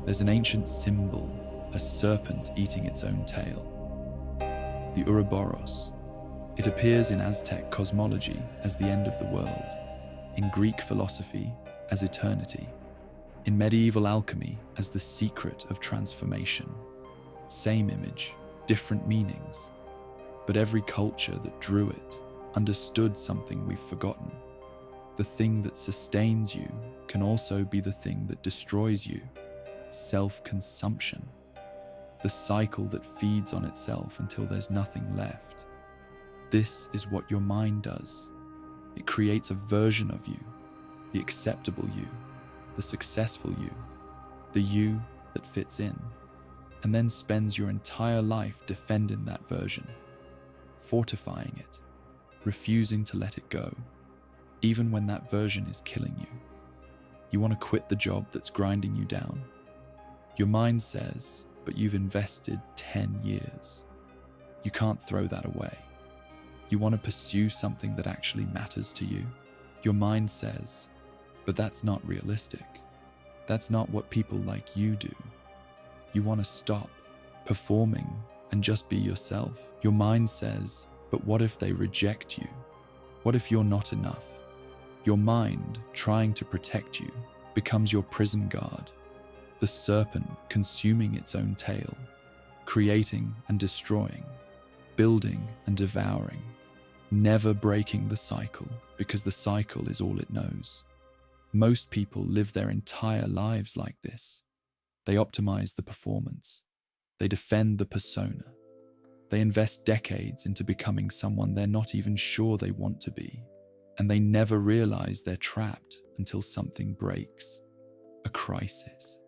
There's an ancient symbol, a serpent eating its own tail. The Ouroboros. It appears in Aztec cosmology as the end of the world, in Greek philosophy as eternity, in medieval alchemy as the secret of transformation. Same image, different meanings. But every culture that drew it understood something we've forgotten. The thing that sustains you can also be the thing that destroys you. Self-consumption. The cycle that feeds on itself until there's nothing left. This is what your mind does. It creates a version of you, the acceptable you, the successful you, the you that fits in, and then spends your entire life defending that version, fortifying it, refusing to let it go, even when that version is killing you. You want to quit the job that's grinding you down. Your mind says, but you've invested 10 years. You can't throw that away. You want to pursue something that actually matters to you. Your mind says, but that's not realistic. That's not what people like you do. You want to stop performing and just be yourself. Your mind says, but what if they reject you? What if you're not enough? Your mind, trying to protect you, becomes your prison guard, the serpent consuming its own tail, creating and destroying, building and devouring, never breaking the cycle because the cycle is all it knows. Most people live their entire lives like this. They optimize the performance. They defend the persona. They invest decades into becoming someone they're not even sure they want to be. And they never realize they're trapped until something breaks. A crisis,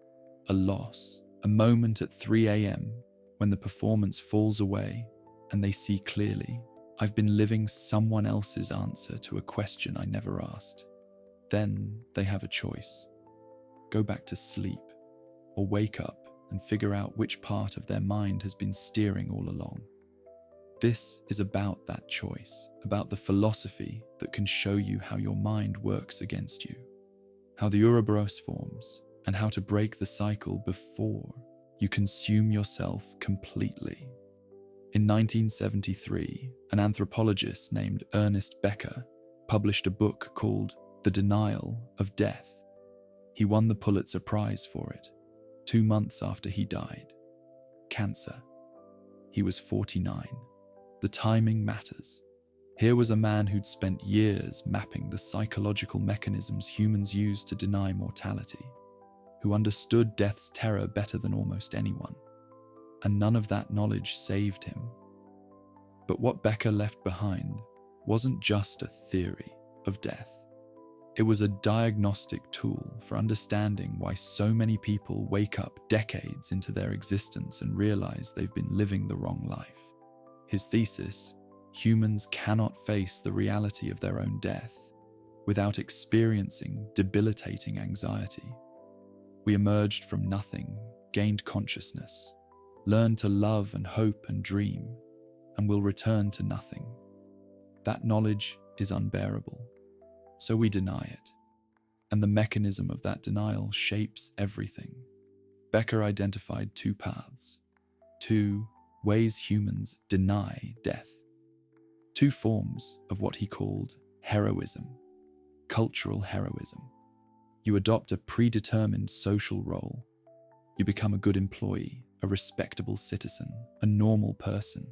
a loss, a moment at 3 a.m. when the performance falls away and they see clearly, I've been living someone else's answer to a question I never asked. Then they have a choice. Go back to sleep or wake up and figure out which part of their mind has been steering all along. This is about that choice, about the philosophy that can show you how your mind works against you, how the Ouroboros forms, and how to break the cycle before you consume yourself completely. In 1973, an anthropologist named Ernest Becker published a book called The Denial of Death. He won the Pulitzer Prize for it, 2 months after he died. Cancer. He was 49. The timing matters. Here was a man who'd spent years mapping the psychological mechanisms humans use to deny mortality, who understood death's terror better than almost anyone. And none of that knowledge saved him. But what Becker left behind wasn't just a theory of death. It was a diagnostic tool for understanding why so many people wake up decades into their existence and realize they've been living the wrong life. His thesis, humans cannot face the reality of their own death without experiencing debilitating anxiety. We emerged from nothing, gained consciousness, learned to love and hope and dream, and will return to nothing. That knowledge is unbearable, so we deny it, and the mechanism of that denial shapes everything. Becker identified 2 paths, 2 ways humans deny death, 2 forms of what he called heroism, cultural heroism. You adopt a predetermined social role. You become a good employee, a respectable citizen, a normal person.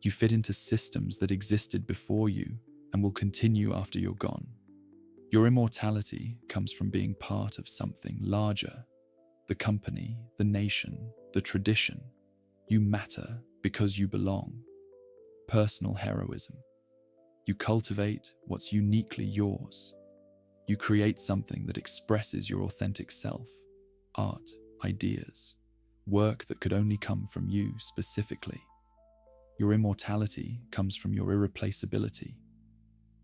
You fit into systems that existed before you and will continue after you're gone. Your immortality comes from being part of something larger, the company, the nation, the tradition. You matter because you belong. Personal heroism. You cultivate what's uniquely yours. You create something that expresses your authentic self, art, ideas, work that could only come from you specifically. Your immortality comes from your irreplaceability.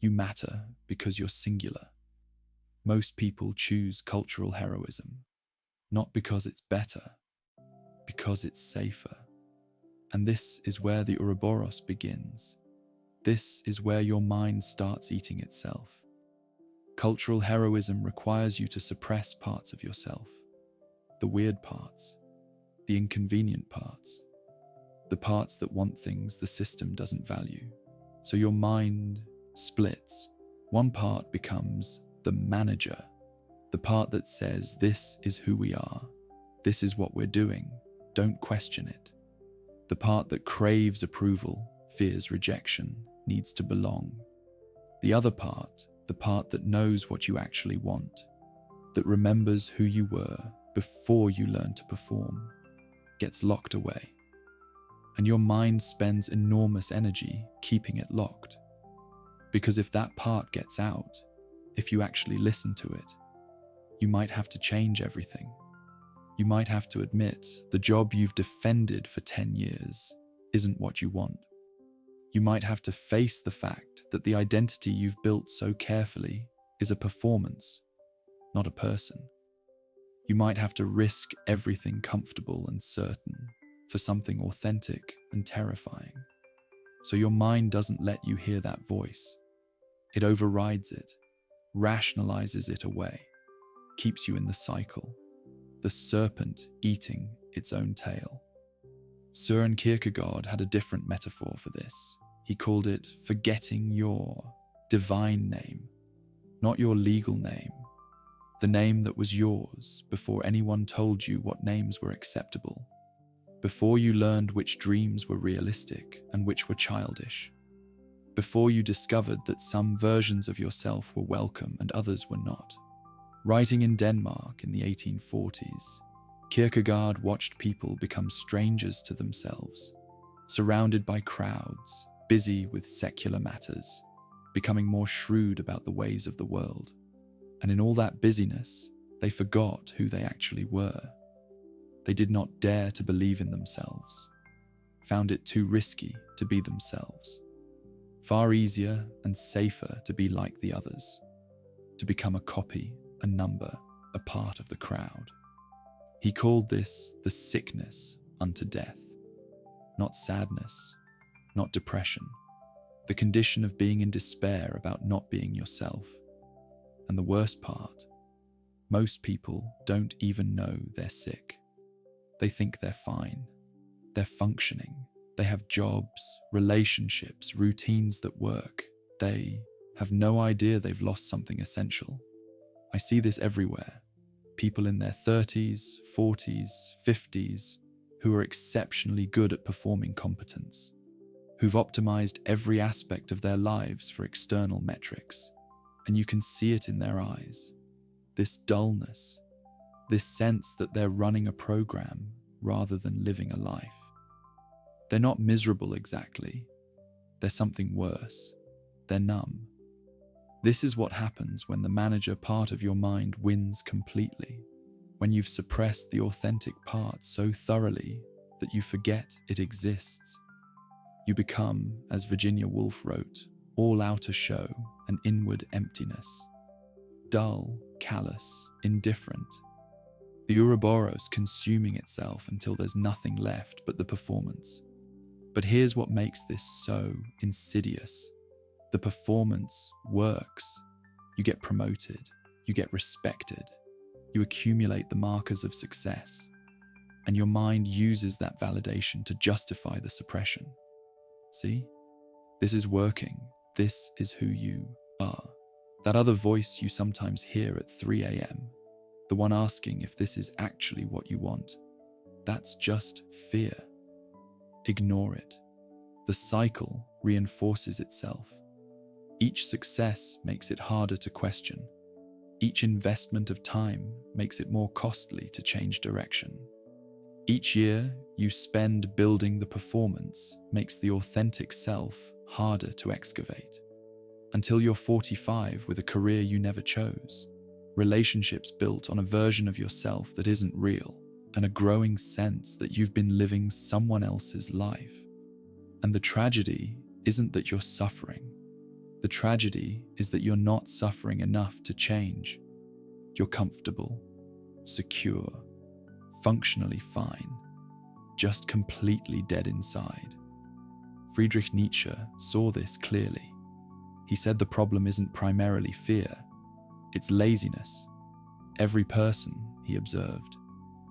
You matter because you're singular. Most people choose cultural heroism, not because it's better, because it's safer. And this is where the Ouroboros begins. This is where your mind starts eating itself. Cultural heroism requires you to suppress parts of yourself. the weird parts, the inconvenient parts, the parts that want things the system doesn't value. So your mind splits. One part becomes the manager, the part that says, this is who we are, this is what we're doing, don't question it. The part that craves approval, fears rejection, needs to belong. The other part, the part that knows what you actually want, that remembers who you were before you learn to perform, gets locked away. And your mind spends enormous energy keeping it locked. Because if that part gets out, if you actually listen to it, you might have to change everything. You might have to admit the job you've defended for 10 years isn't what you want. You might have to face the fact that the identity you've built so carefully is a performance, not a person. You might have to risk everything comfortable and certain for something authentic and terrifying. So your mind doesn't let you hear that voice. It overrides it, rationalizes it away, keeps you in the cycle, the serpent eating its own tail. Søren Kierkegaard had a different metaphor for this. He called it forgetting your divine name, not your legal name, the name that was yours before anyone told you what names were acceptable, before you learned which dreams were realistic and which were childish, before you discovered that some versions of yourself were welcome and others were not. Writing in Denmark in the 1840s, Kierkegaard watched people become strangers to themselves, surrounded by crowds, busy with secular matters, becoming more shrewd about the ways of the world. And in all that busyness, they forgot who they actually were. They did not dare to believe in themselves, found it too risky to be themselves. Far easier and safer to be like the others, to become a copy, a number, a part of the crowd. He called this the sickness unto death, not sadness, not depression, the condition of being in despair about not being yourself. And the worst part, most people don't even know they're sick. They think they're fine, they're functioning, they have jobs, relationships, routines that work. They have no idea they've lost something essential. I see this everywhere. People in their 30s, 40s, 50s who are exceptionally good at performing competence, who've optimized every aspect of their lives for external metrics, and you can see it in their eyes. This dullness, this sense that they're running a program rather than living a life. They're not miserable exactly. They're something worse. They're numb. This is what happens when the manager part of your mind wins completely, when you've suppressed the authentic part so thoroughly that you forget it exists. You become, as Virginia Woolf wrote, all outer show and inward emptiness. Dull, callous, indifferent. The Ouroboros consuming itself until there's nothing left but the performance. But here's what makes this so insidious. The performance works. You get promoted. You get respected. You accumulate the markers of success. And your mind uses that validation to justify the suppression. See? This is working. This is who you are. That other voice you sometimes hear at 3 a.m., the one asking if this is actually what you want, that's just fear. Ignore it. The cycle reinforces itself. Each success makes it harder to question. Each investment of time makes it more costly to change direction. Each year you spend building the performance makes the authentic self harder to excavate. Until you're 45 with a career you never chose, relationships built on a version of yourself that isn't real, and a growing sense that you've been living someone else's life. And the tragedy isn't that you're suffering. The tragedy is that you're not suffering enough to change. You're comfortable, secure, functionally fine, just completely dead inside. Friedrich Nietzsche saw this clearly. He said the problem isn't primarily fear, it's laziness. Every person, he observed,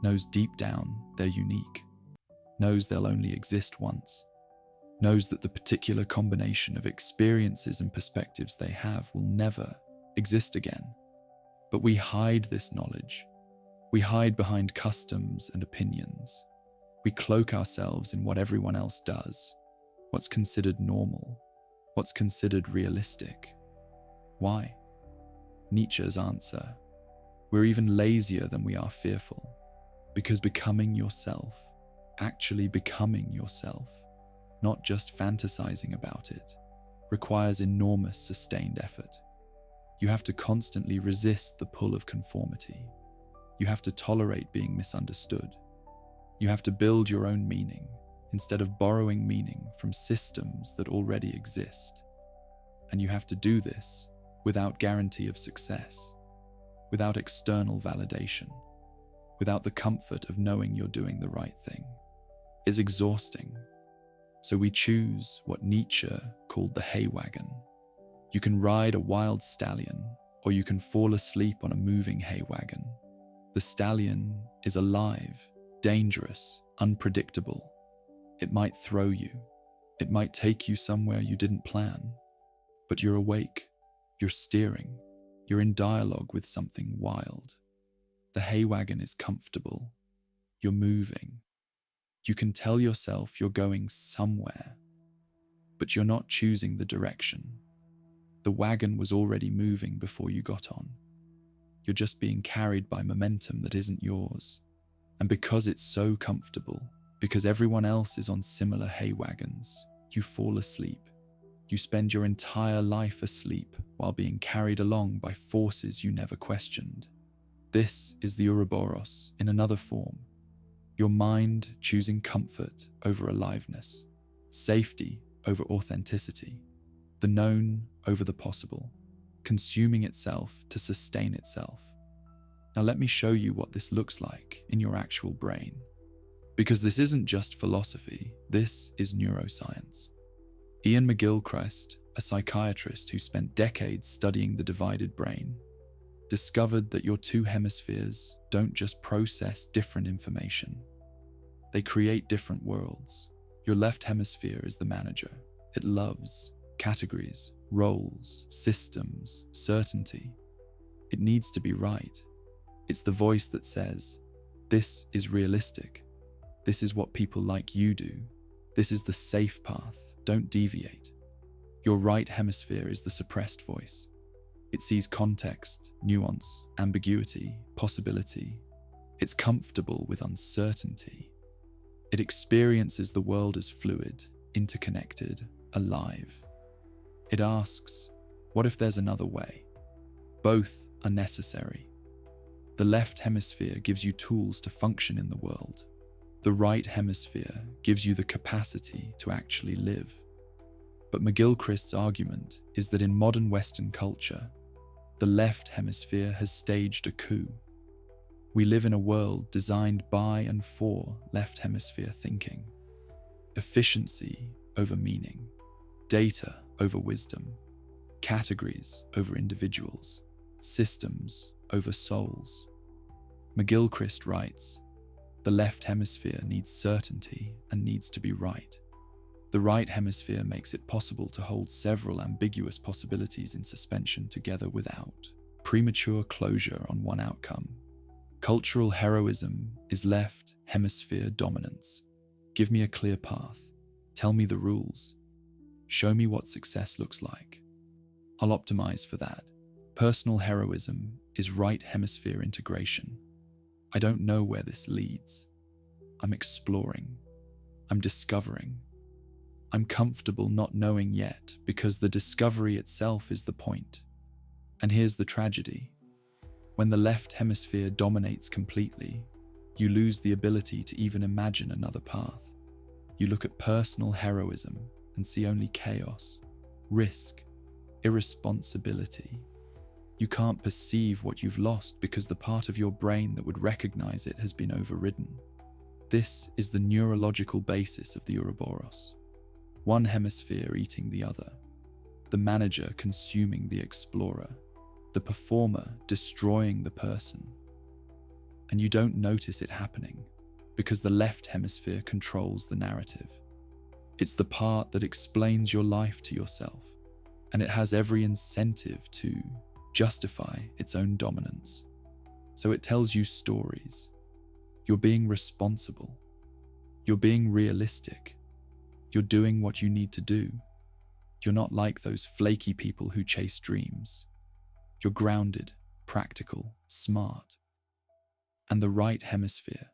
knows deep down they're unique, knows they'll only exist once, knows that the particular combination of experiences and perspectives they have will never exist again. But we hide this knowledge. We hide behind customs and opinions. We cloak ourselves in what everyone else does, what's considered normal, what's considered realistic. Why? Nietzsche's answer: we're even lazier than we are fearful, because becoming yourself, actually becoming yourself, not just fantasizing about it, requires enormous sustained effort. You have to constantly resist the pull of conformity. You have to tolerate being misunderstood. You have to build your own meaning instead of borrowing meaning from systems that already exist. And you have to do this without guarantee of success, without external validation, without the comfort of knowing you're doing the right thing. It's exhausting. So we choose what Nietzsche called the hay wagon. You can ride a wild stallion, or you can fall asleep on a moving hay wagon. The stallion is alive, dangerous, unpredictable. It might throw you. It might take you somewhere you didn't plan. But you're awake. You're steering. You're in dialogue with something wild. The hay wagon is comfortable. You're moving. You can tell yourself you're going somewhere, but you're not choosing the direction. The wagon was already moving before you got on. You're just being carried by momentum that isn't yours. And because it's so comfortable, because everyone else is on similar hay wagons, you fall asleep. You spend your entire life asleep while being carried along by forces you never questioned. This is the Ouroboros in another form. Your mind choosing comfort over aliveness, safety over authenticity, the known over the possible, consuming itself to sustain itself. Now let me show you what this looks like in your actual brain. Because this isn't just philosophy, this is neuroscience. Ian McGilchrist, a psychiatrist who spent decades studying the divided brain, discovered that your two hemispheres don't just process different information. They create different worlds. Your left hemisphere is the manager. It loves categories, roles, systems, certainty. It needs to be right. It's the voice that says, this is realistic. This is what people like you do. This is the safe path. Don't deviate. Your right hemisphere is the suppressed voice. It sees context, nuance, ambiguity, possibility. It's comfortable with uncertainty. It experiences the world as fluid, interconnected, alive. It asks, what if there's another way? Both are necessary. The left hemisphere gives you tools to function in the world. The right hemisphere gives you the capacity to actually live. But McGilchrist's argument is that in modern Western culture, the left hemisphere has staged a coup. We live in a world designed by and for left hemisphere thinking. Efficiency over meaning, data over wisdom, categories over individuals, systems over souls. McGilchrist writes, the left hemisphere needs certainty and needs to be right. The right hemisphere makes it possible to hold several ambiguous possibilities in suspension together without premature closure on one outcome. Cultural heroism is left hemisphere dominance. Give me a clear path. Tell me the rules. Show me what success looks like. I'll optimize for that. Personal heroism is right hemisphere integration. I don't know where this leads. I'm exploring. I'm discovering. I'm comfortable not knowing yet because the discovery itself is the point. And here's the tragedy. When the left hemisphere dominates completely, you lose the ability to even imagine another path. You look at personal heroism and see only chaos, risk, irresponsibility. You can't perceive what you've lost because the part of your brain that would recognize it has been overridden. This is the neurological basis of the Ouroboros. One hemisphere eating the other, the manager consuming the explorer, the performer destroying the person. and you don't notice it happening because the left hemisphere controls the narrative. It's the part that explains your life to yourself, and it has every incentive to justify its own dominance. So it tells you stories. You're being responsible. You're being realistic. You're doing what you need to do. You're not like those flaky people who chase dreams. You're grounded, practical, smart. And the right hemisphere,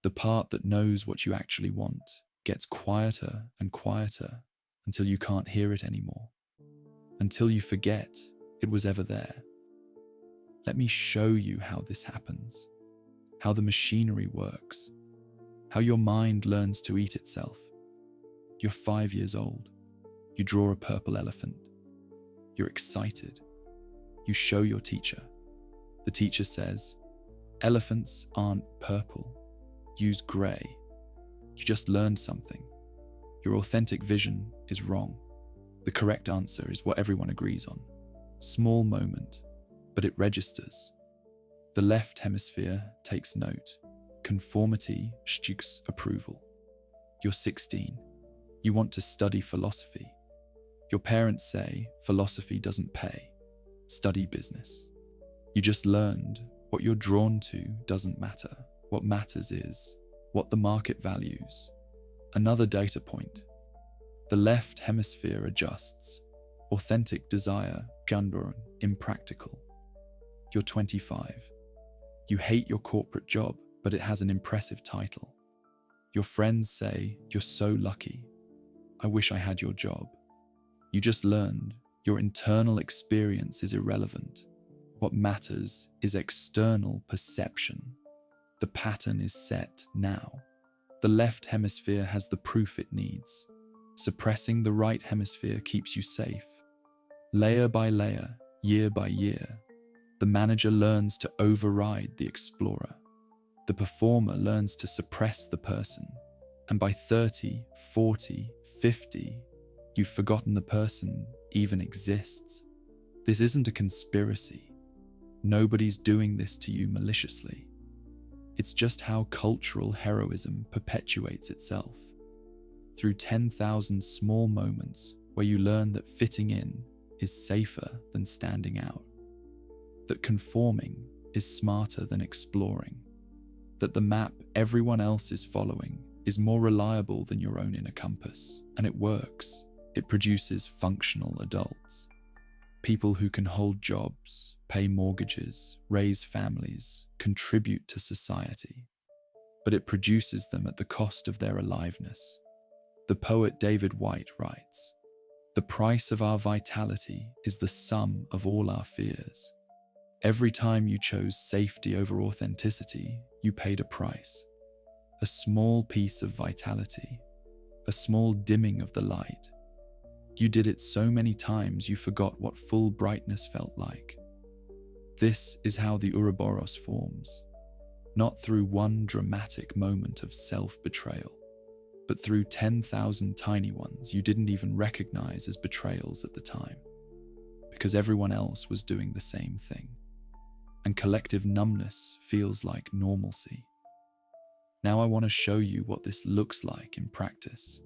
the part that knows what you actually want, gets quieter and quieter until you can't hear it anymore, until you forget it was ever there. Let me show you how this happens, how the machinery works, how your mind learns to eat itself. You're 5 years old. You draw a purple elephant. You're excited. You show your teacher. The teacher says, "Elephants aren't purple. Use grey." You just learned something. Your authentic vision is wrong. The correct answer is what everyone agrees on. Small moment, but it registers. The left hemisphere takes note. Conformity seeks approval. You're 16. You want to study philosophy. Your parents say philosophy doesn't pay. Study business. You just learned what you're drawn to doesn't matter. What matters is what the market values. Another data point. The left hemisphere adjusts. Authentic desire, gunborn, impractical. You're 25. You hate your corporate job, but it has an impressive title. Your friends say, "You're so lucky. I wish I had your job." You just learned your internal experience is irrelevant. What matters is external perception. The pattern is set now. The left hemisphere has the proof it needs. Suppressing the right hemisphere keeps you safe. Layer by layer, year by year, the manager learns to override the explorer. The performer learns to suppress the person. And by 30, 40, 50, you've forgotten the person even exists. This isn't a conspiracy. Nobody's doing this to you maliciously. It's just how cultural heroism perpetuates itself. Through 10,000 small moments where you learn that fitting in is safer than standing out. That conforming is smarter than exploring. That the map everyone else is following is more reliable than your own inner compass. And it works. It produces functional adults. People who can hold jobs, pay mortgages, raise families, contribute to society. But it produces them at the cost of their aliveness. The poet David Whyte writes, "The price of our vitality is the sum of all our fears." Every time you chose safety over authenticity, you paid a price. A small piece of vitality, a small dimming of the light. You did it so many times you forgot what full brightness felt like. This is how the Ouroboros forms, not through one dramatic moment of self-betrayal, but through 10,000 tiny ones you didn't even recognize as betrayals at the time, because everyone else was doing the same thing. And collective numbness feels like normalcy. Now I want to show you what this looks like in practice.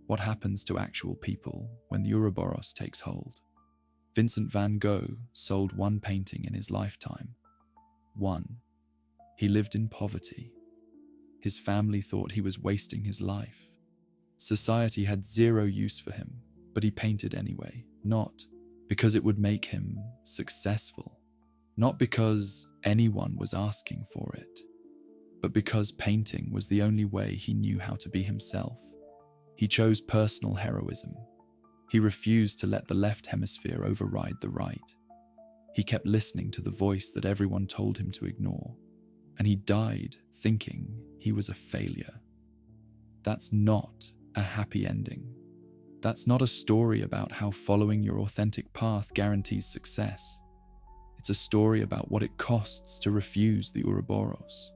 What happens to actual people when the Ouroboros takes hold. Vincent van Gogh sold one painting in his lifetime. One. He lived in poverty. His family thought he was wasting his life. Society had zero use for him, but he painted anyway, not because it would make him successful, not because anyone was asking for it, but because painting was the only way he knew how to be himself. He chose personal heroism. He refused to let the left hemisphere override the right. He kept listening to the voice that everyone told him to ignore, and he died thinking he was a failure. That's not a happy ending. That's not a story about how following your authentic path guarantees success. It's a story about what it costs to refuse the Ouroboros,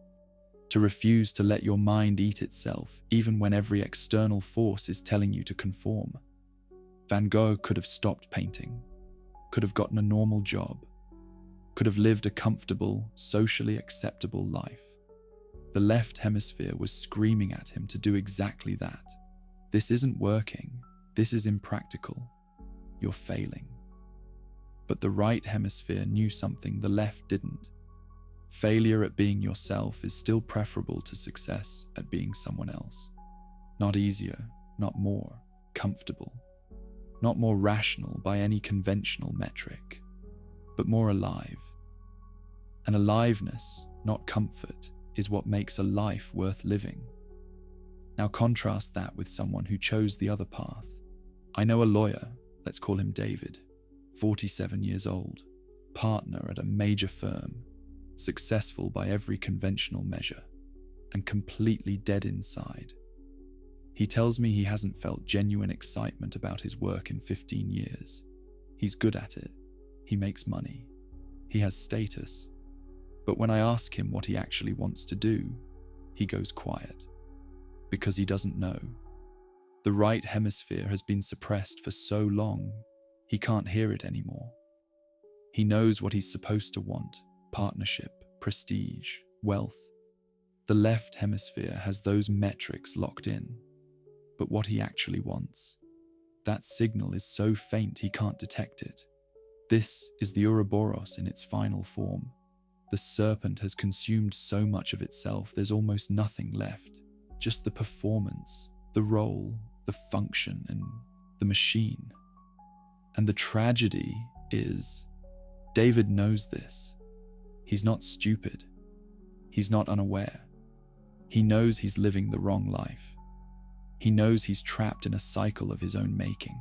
to refuse to let your mind eat itself even when every external force is telling you to conform. Van Gogh could have stopped painting, could have gotten a normal job, could have lived a comfortable, socially acceptable life. The left hemisphere was screaming at him to do exactly that. This isn't working. This is impractical. You're failing. But the right hemisphere knew something the left didn't. Failure at being yourself is still preferable to success at being someone else. Not easier, not more comfortable, not more rational by any conventional metric, but more alive. And aliveness, not comfort, is what makes a life worth living. Now contrast that with someone who chose the other path. I know a lawyer, let's call him David, 47 years old, partner at a major firm, successful by every conventional measure, and completely dead inside. He tells me he hasn't felt genuine excitement about his work in 15 years. He's good at it. He makes money. He has status. But when I ask him what he actually wants to do, he goes quiet. Because he doesn't know. The right hemisphere has been suppressed for so long, he can't hear it anymore. He knows what he's supposed to want: partnership, prestige, wealth. The left hemisphere has those metrics locked in. But what he actually wants, that signal is so faint he can't detect it. This is the Ouroboros in its final form. The serpent has consumed so much of itself there's almost nothing left. Just the performance, the role, the function, and the machine. And the tragedy is, David knows this. He's not stupid. He's not unaware. He knows he's living the wrong life. He knows he's trapped in a cycle of his own making.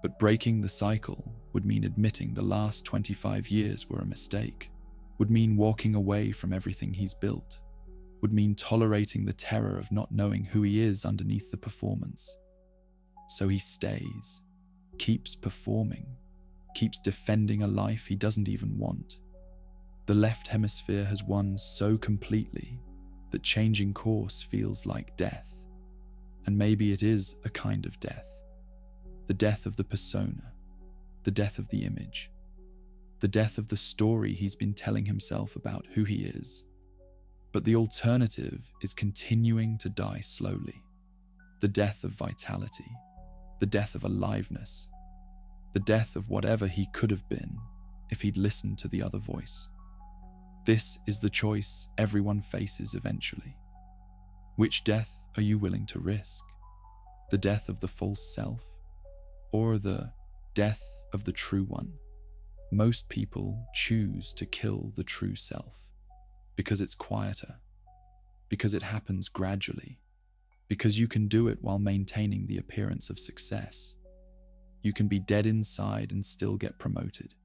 But breaking the cycle would mean admitting the last 25 years were a mistake, would mean walking away from everything he's built, would mean tolerating the terror of not knowing who he is underneath the performance. So he stays, keeps performing, keeps defending a life he doesn't even want. The left hemisphere has won so completely that changing course feels like death. And maybe it is a kind of death. The death of the persona, the death of the image, the death of the story he's been telling himself about who he is. But the alternative is continuing to die slowly. The death of vitality, the death of aliveness, the death of whatever he could have been if he'd listened to the other voice. This is the choice everyone faces eventually. Which death are you willing to risk? The death of the false self, or the death of the true one? Most people choose to kill the true self because it's quieter, because it happens gradually, because you can do it while maintaining the appearance of success. You can be dead inside and still get promoted,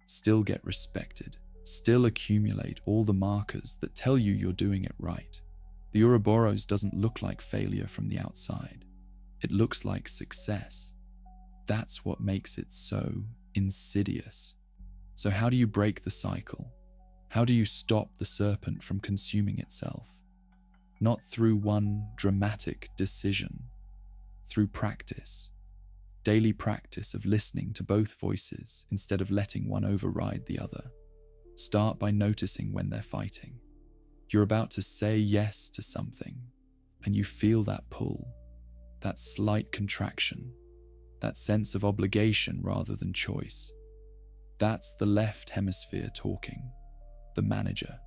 still get respected, still accumulate all the markers that tell you you're doing it right. The Ouroboros doesn't look like failure from the outside. It looks like success. That's what makes it so insidious. So how do you break the cycle? How do you stop the serpent from consuming itself? Not through one dramatic decision, through practice. Daily practice of listening to both voices instead of letting one override the other. Start by noticing when they're fighting. You're about to say yes to something, and you feel that pull, that slight contraction, that sense of obligation rather than choice. That's the left hemisphere talking, the manager,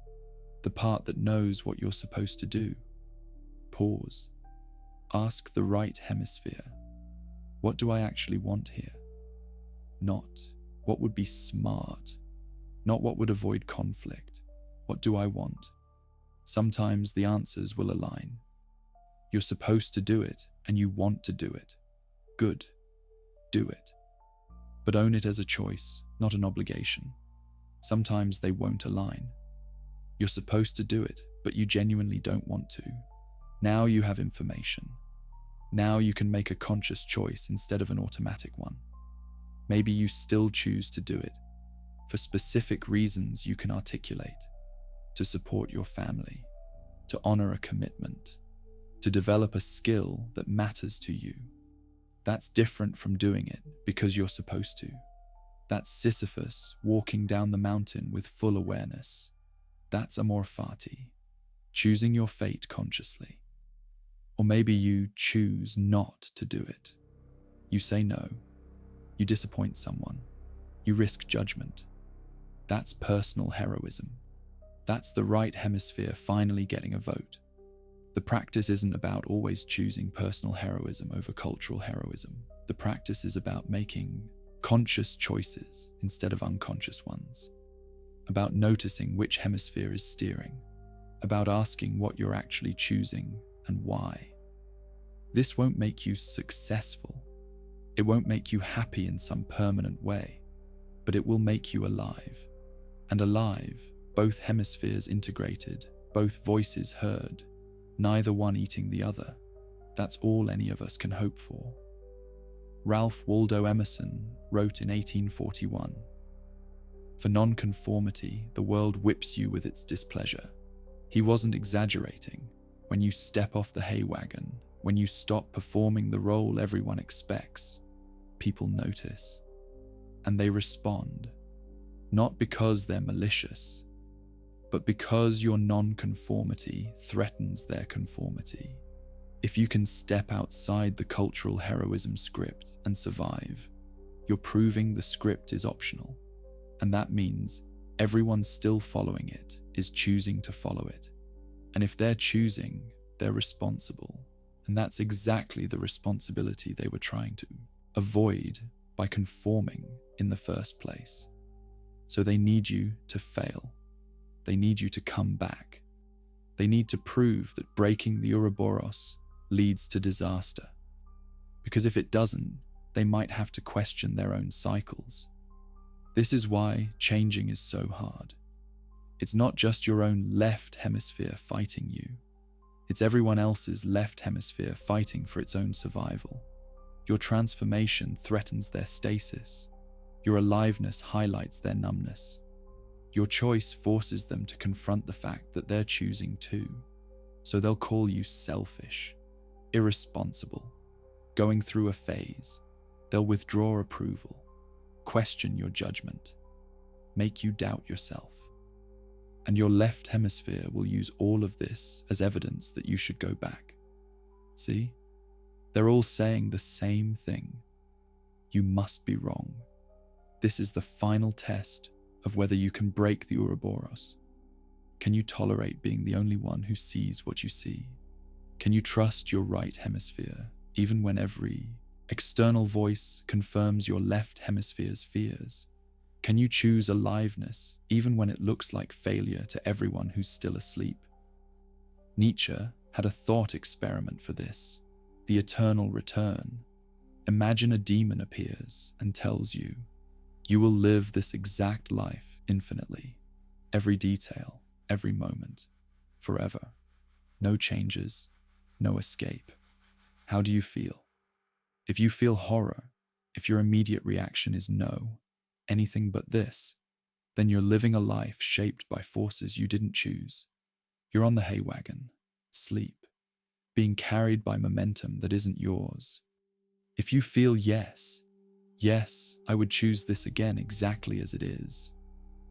the part that knows what you're supposed to do. Pause. Ask the right hemisphere, what do I actually want here? Not what would be smart, not what would avoid conflict. What do I want? Sometimes the answers will align. You're supposed to do it, and you want to do it. Good. Do it. But own it as a choice, not an obligation. Sometimes they won't align. You're supposed to do it, but you genuinely don't want to. Now you have information. Now you can make a conscious choice instead of an automatic one. Maybe you still choose to do it, for specific reasons you can articulate. To support your family, to honor a commitment, to develop a skill that matters to you. That's different from doing it because you're supposed to. That's Sisyphus walking down the mountain with full awareness. That's amor fati, choosing your fate consciously. Or maybe you choose not to do it. You say no. You disappoint someone. You risk judgment. That's personal heroism. That's the right hemisphere finally getting a vote. The practice isn't about always choosing personal heroism over cultural heroism. The practice is about making conscious choices instead of unconscious ones. About noticing which hemisphere is steering. About asking what you're actually choosing and why. This won't make you successful. It won't make you happy in some permanent way, but it will make you alive. And alive, both hemispheres integrated, both voices heard, neither one eating the other. That's all any of us can hope for. Ralph Waldo Emerson wrote in 1841, "For nonconformity, the world whips you with its displeasure." He wasn't exaggerating. When you step off the hay wagon, when you stop performing the role everyone expects, people notice. And they respond, not because they're malicious, but because your nonconformity threatens their conformity. If you can step outside the cultural heroism script and survive, you're proving the script is optional. And that means everyone still following it is choosing to follow it. And if they're choosing, they're responsible. And that's exactly the responsibility they were trying to avoid by conforming in the first place. So they need you to fail. They need you to come back. They need to prove that breaking the Ouroboros leads to disaster. Because if it doesn't, they might have to question their own cycles. This is why changing is so hard. It's not just your own left hemisphere fighting you. It's everyone else's left hemisphere fighting for its own survival. Your transformation threatens their stasis. Your aliveness highlights their numbness. Your choice forces them to confront the fact that they're choosing too. So they'll call you selfish, irresponsible, going through a phase. They'll withdraw approval, question your judgment, make you doubt yourself. And your left hemisphere will use all of this as evidence that you should go back. See? They're all saying the same thing. You must be wrong. This is the final test of whether you can break the Ouroboros. Can you tolerate being the only one who sees what you see? Can you trust your right hemisphere, even when every external voice confirms your left hemisphere's fears? Can you choose aliveness, even when it looks like failure to everyone who's still asleep? Nietzsche had a thought experiment for this, the eternal return. Imagine a demon appears and tells you, you will live this exact life infinitely, every detail, every moment, forever. No changes, no escape. How do you feel? If you feel horror, if your immediate reaction is no, anything but this, then you're living a life shaped by forces you didn't choose. You're on the hay wagon, sleep, being carried by momentum that isn't yours. If you feel yes, I would choose this again exactly as it is,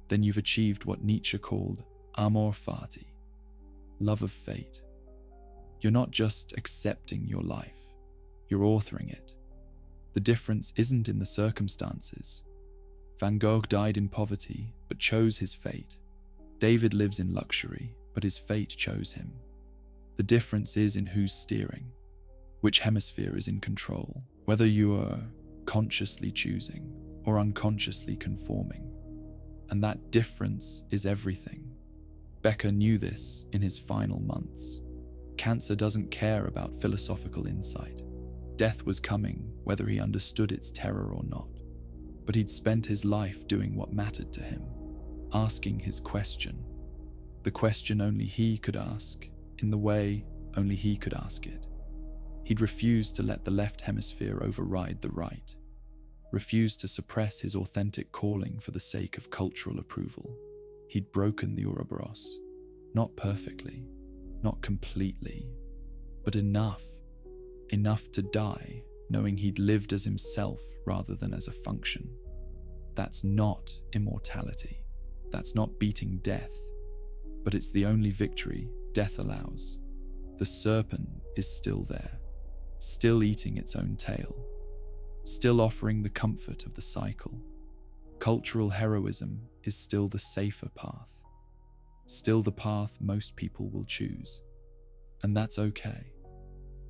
then you've achieved what Nietzsche called amor fati, love of fate. You're not just accepting your life, you're authoring it. The difference isn't in the circumstances. Van Gogh died in poverty, but chose his fate. David lives in luxury, but his fate chose him. The difference is in who's steering, which hemisphere is in control, whether you are consciously choosing or unconsciously conforming. And that difference is everything. Becker knew this in his final months. Cancer doesn't care about philosophical insight. Death was coming, whether he understood its terror or not. But he'd spent his life doing what mattered to him, asking his question. The question only he could ask, in the way only he could ask it. He'd refused to let the left hemisphere override the right, refused to suppress his authentic calling for the sake of cultural approval. He'd broken the Ouroboros, not perfectly, not completely, but enough to die knowing he'd lived as himself rather than as a function. That's not immortality. That's not beating death. But it's the only victory death allows. The serpent is still there, still eating its own tail, still offering the comfort of the cycle. Cultural heroism is still the safer path, still the path most people will choose. And that's okay.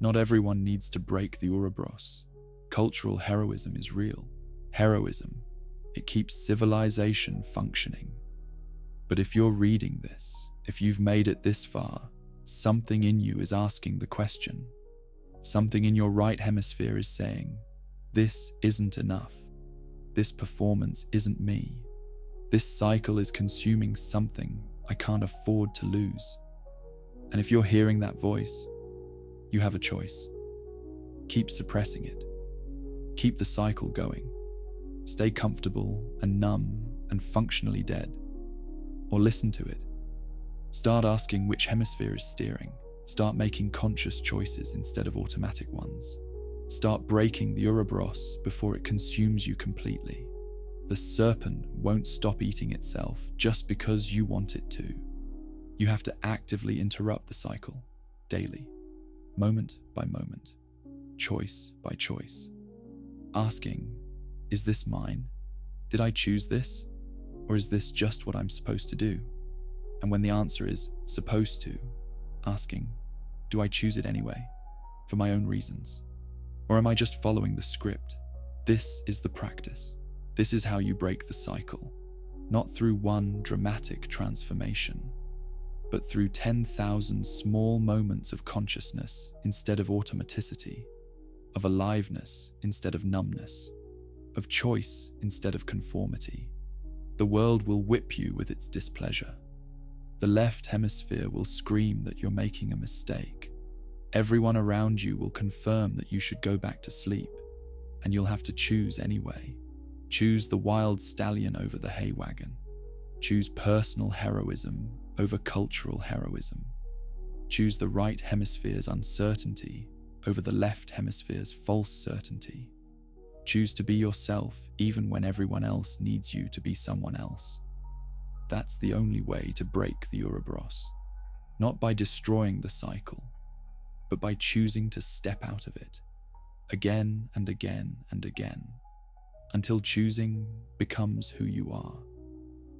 Not everyone needs to break the Ouroboros. Cultural heroism is real. Heroism, it keeps civilization functioning. But if you're reading this, if you've made it this far, something in you is asking the question. Something in your right hemisphere is saying, this isn't enough. This performance isn't me. This cycle is consuming something I can't afford to lose. And if you're hearing that voice, you have a choice. Keep suppressing it. Keep the cycle going. Stay comfortable and numb and functionally dead. Or listen to it. Start asking which hemisphere is steering. Start making conscious choices instead of automatic ones. Start breaking the Ouroboros before it consumes you completely. The serpent won't stop eating itself just because you want it to. You have to actively interrupt the cycle, daily, moment by moment, choice by choice. Asking, is this mine? Did I choose this? Or is this just what I'm supposed to do? And when the answer is supposed to, asking, do I choose it anyway, for my own reasons? Or am I just following the script? This is the practice. This is how you break the cycle, not through one dramatic transformation, but through 10,000 small moments of consciousness instead of automaticity, of aliveness instead of numbness, of choice instead of conformity. The world will whip you with its displeasure. The left hemisphere will scream that you're making a mistake. Everyone around you will confirm that you should go back to sleep, and you'll have to choose anyway. Choose the wild stallion over the hay wagon. Choose personal heroism over cultural heroism. Choose the right hemisphere's uncertainty over the left hemisphere's false certainty. Choose to be yourself even when everyone else needs you to be someone else. That's the only way to break the Ouroboros. Not by destroying the cycle, but by choosing to step out of it, again and again and again, until choosing becomes who you are,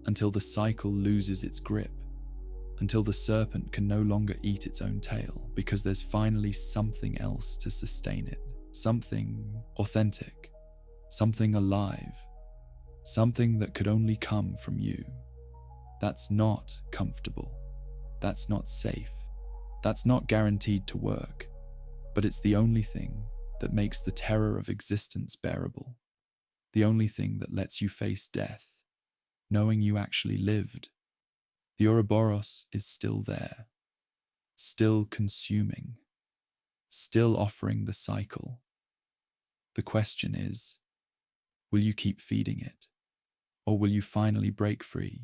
until the cycle loses its grip, until the serpent can no longer eat its own tail because there's finally something else to sustain it, something authentic, something alive, something that could only come from you. That's not comfortable. That's not safe. That's not guaranteed to work. But it's the only thing that makes the terror of existence bearable. The only thing that lets you face death, knowing you actually lived. The Ouroboros is still there, still consuming, still offering the cycle. The question is, will you keep feeding it? Or will you finally break free